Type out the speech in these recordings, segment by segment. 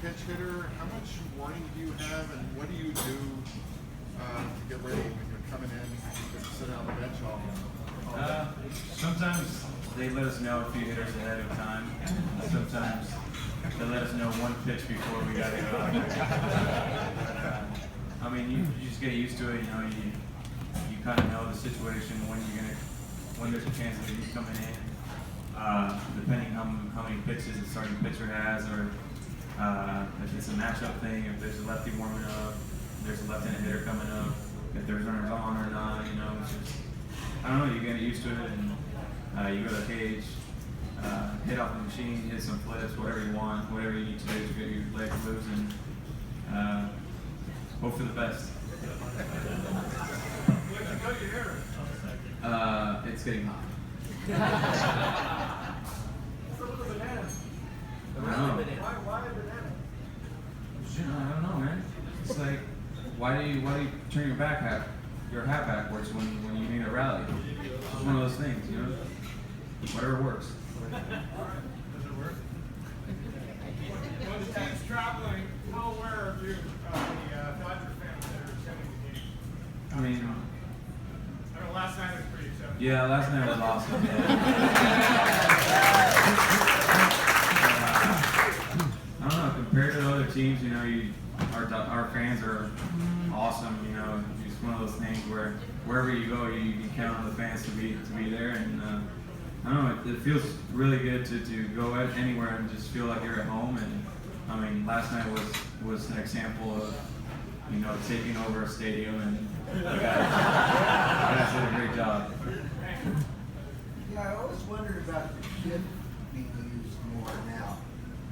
pinch hitter, how much warning do you have, and what do you do to get ready when you're coming in to sit on the bench all day? Sometimes they let us know a few hitters ahead of time. Sometimes they let us know one pitch before we got to go out there. I mean, you just get used to it. You know, you kind of know the situation when there's a chance of you coming in. Depending how many pitches the starting pitcher has, or if it's a matchup thing, if there's a lefty warming up, if there's a left-handed hitter coming up, if there's runners on or not, you know, it's just, I don't know, you get used to it, and you go to the cage, hit off the machine, hit some flips, whatever you want, whatever you need to do to get your legs loose, and hope for the best. It's getting hot. Why a banana? I don't know, man. It's like, why do you turn your hat backwards when you need a rally? It's one of those things, you know. Whatever works. Does it work? When the team's traveling, how aware are you of the Dodger fans that are attending the game? I mean, I know last night was pretty exciting. yeah, last night was awesome. I don't know, compared to other teams, you know, our fans are awesome, you know. It's one of those things where wherever you go, you can count on the fans to be there, and I don't know, it feels really good to go anywhere and just feel like you're at home. And I mean, last night was an example of, you know, taking over a stadium, and you guys did a great job. Yeah, I always wondered about the shift being used more now.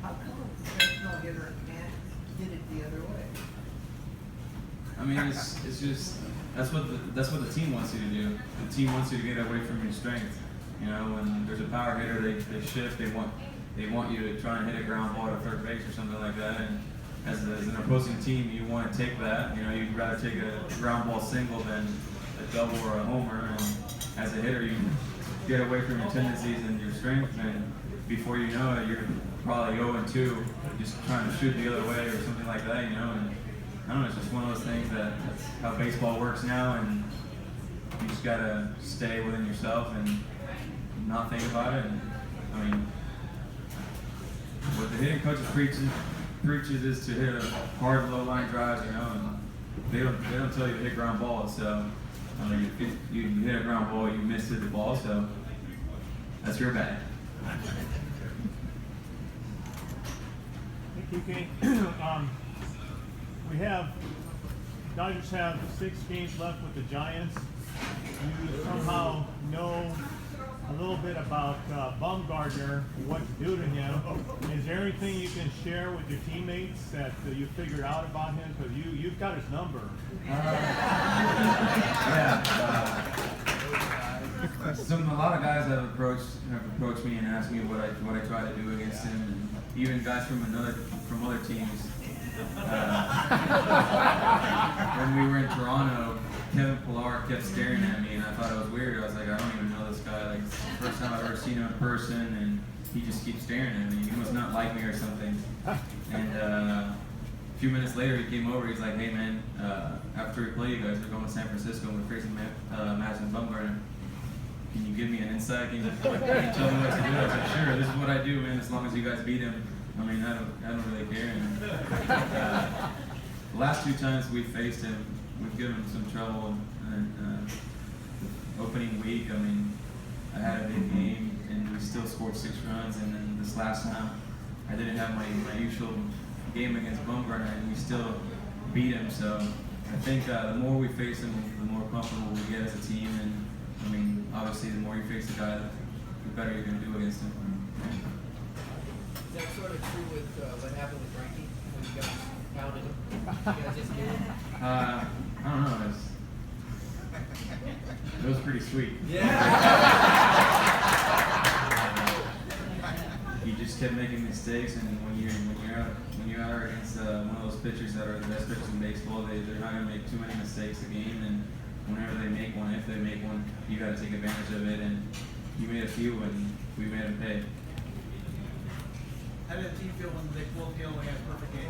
How come a professional hitter can't hit it the other way? I mean, it's just that's what the team wants you to do. The team wants you to get away from your strength. You know, when there's a power hitter, they shift. They want you to try and hit a ground ball to third base or something like that. And as an opposing team, you want to take that. You know, you'd rather take a ground ball single than a double or a homer. And as a hitter, you get away from your tendencies and your strength, and before you know it, you're probably 0-2, just trying to shoot the other way or something like that. You know, and I don't know, it's just one of those things that's how baseball works now, and you just gotta stay within yourself and not think about it. And I mean, what the hitting coach preaches is to hit a hard low line drives, you know, and they don't tell you to hit ground balls. So I mean, if you hit a ground ball, you missed the ball, so that's your bad. Hey, Kike, Dodgers have 6 games left with the Giants. You somehow know a little bit about Bumgarner, what to do to him. Is there anything you can share with your teammates that you figured out about him? Because you've got his number. A lot of guys have approached me and asked me what I try to do against him, and even guys from other teams. When we were in Toronto, Kevin Pillar kept staring at me, and I thought it was weird. I was like, I don't even know this guy. Like, it's the first time I've ever seen him in person, and he just keeps staring at me. He must not like me or something. And a few minutes later, he came over. He's like, hey man, after we play you guys, we're going to San Francisco and we're facing Madison Bumgarner. Can you give me an insight? Can you tell me what to do? I was like, sure, this is what I do, man, as long as you guys beat him. I mean, I don't really care. And, the last 2 times we faced him, we've given him some trouble. And the opening week, I mean, I had a big game, and we still scored 6 runs. And then this last time, I didn't have my usual game against Bumgarner, and we still beat him. So I think the more we face him, the more comfortable we get as a team. And I mean, obviously, the more you face the guy, the better you're going to do against him. Is that sort of true with what happened with Yankee when you guys pounded him? You guys just did it? I don't know. It was pretty sweet. Yeah. He just kept making mistakes, and when you're out against one of those pitchers that are the best pitchers in baseball, they're not going to make too many mistakes a game. And whenever they make one, if they make one, you got to take advantage of it. And he made a few, and we made him pay. How did the team feel when they pulled Gil when he had a perfect game?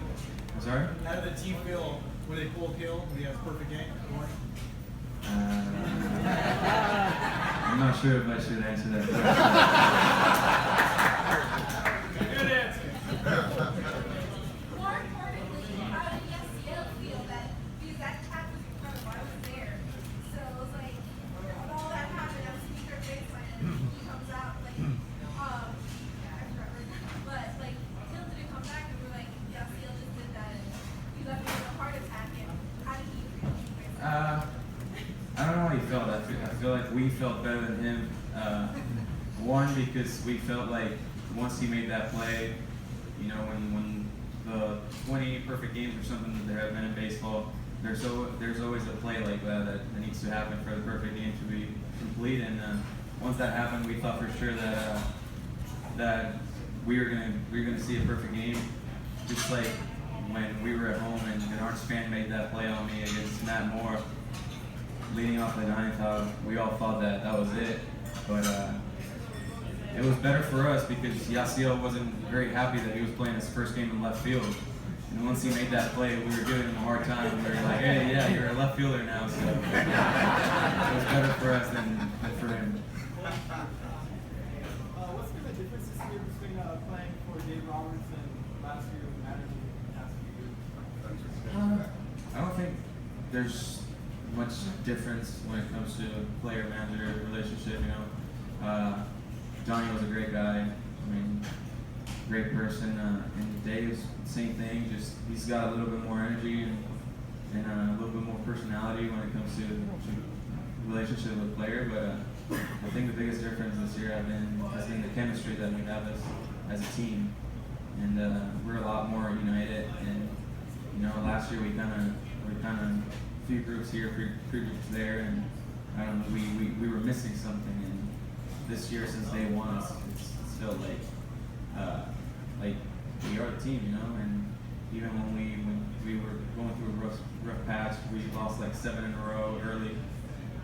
I'm sorry? How did the team feel when they pulled Hill when he has a perfect game? I'm not sure if I should answer that question. Good answer. More importantly, how did Yasiel feel that because that tap was incredible? I was there, so it was like when all that happened, I was speaker baseline, and he comes out like I remember, but like Hill didn't come back, and we're like Yasiel just did that, and he left me with a heart attack. And how did he feel? I don't know how he felt. I feel like we felt better than him. One, because we felt like once he made that play, you know, when the 20 perfect games or something that there have been in baseball, there's always a play like that needs to happen for the perfect game to be complete. And once that happened, we thought for sure that we were gonna see a perfect game, just like when we were at home and Arch Span made that play on me against Matt Moore, leading off the ninth. We all thought that was it, but it was better for us because Yasiel wasn't very happy that he was playing his first game in left field. And once he made that play, we were giving him a hard time. We were like, hey, yeah, you're a left fielder now, so it was better for us than for him. What's been the difference this year between playing for Dave Roberts and last year with Matt in the past few years? I don't think there's much difference when it comes to player-manager relationship. You know, Johnny was a great guy. I mean, great person. And Dave's same thing. Just he's got a little bit more energy and a little bit more personality when it comes to relationship with player. But I think the biggest difference this year has been the chemistry that we have as a team, and we're a lot more united. And you know, last year we kind of few groups here, few groups there, and we were missing something. And this year, since day one, it's felt like we are the team, you know. And even when we were going through a rough patch, we lost like 7 in a row early.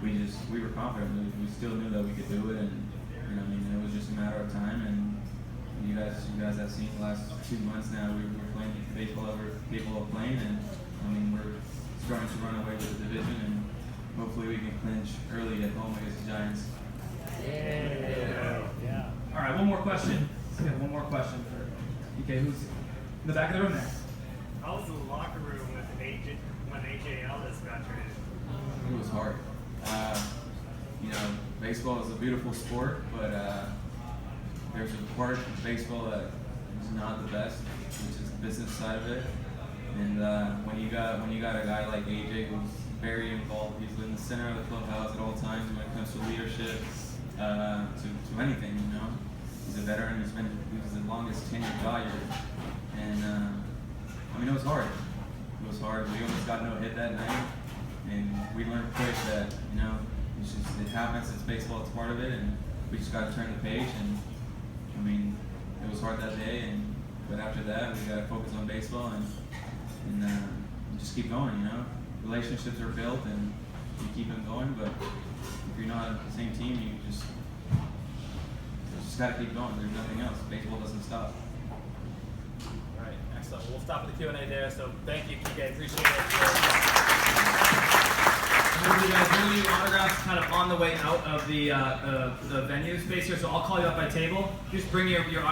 We were confident. We still knew that we could do it, and you know, I mean, it was just a matter of time. And you guys have seen the last 2 months now. We're playing baseball that we're capable of playing, and I mean, we're starting to run away with the division, and hopefully we can clinch early at home against the Giants. Yeah. All right, one more question. Let's get one more question for Kike, who's in the back of the room there. How was the locker room when AJ Ellis got traded? It was hard. You know, baseball is a beautiful sport, but there's a part of baseball that is not the best, which is the business side of it. And when you got a guy like AJ who's very involved, he's in the center of the clubhouse at all times when it comes to leadership, to anything, you know. He's a veteran. He was the longest tenured guy here, and I mean, it was hard. It was hard. We almost got no hit that night, and we learned quick that, you know, it happens. It's baseball. It's part of it, and we just got to turn the page. And I mean, it was hard that day, but after that, we got to focus on baseball and just keep going. You know, relationships are built, and you keep them going. But if you're not on the same team, you just got to keep going. There's nothing else. Baseball doesn't stop. All right, excellent. We'll stop with the Q&A there. So thank you, Kike. Appreciate it. We'll do autographs kind of on the way out of the venue space here. So I'll call you up by table. Just bring your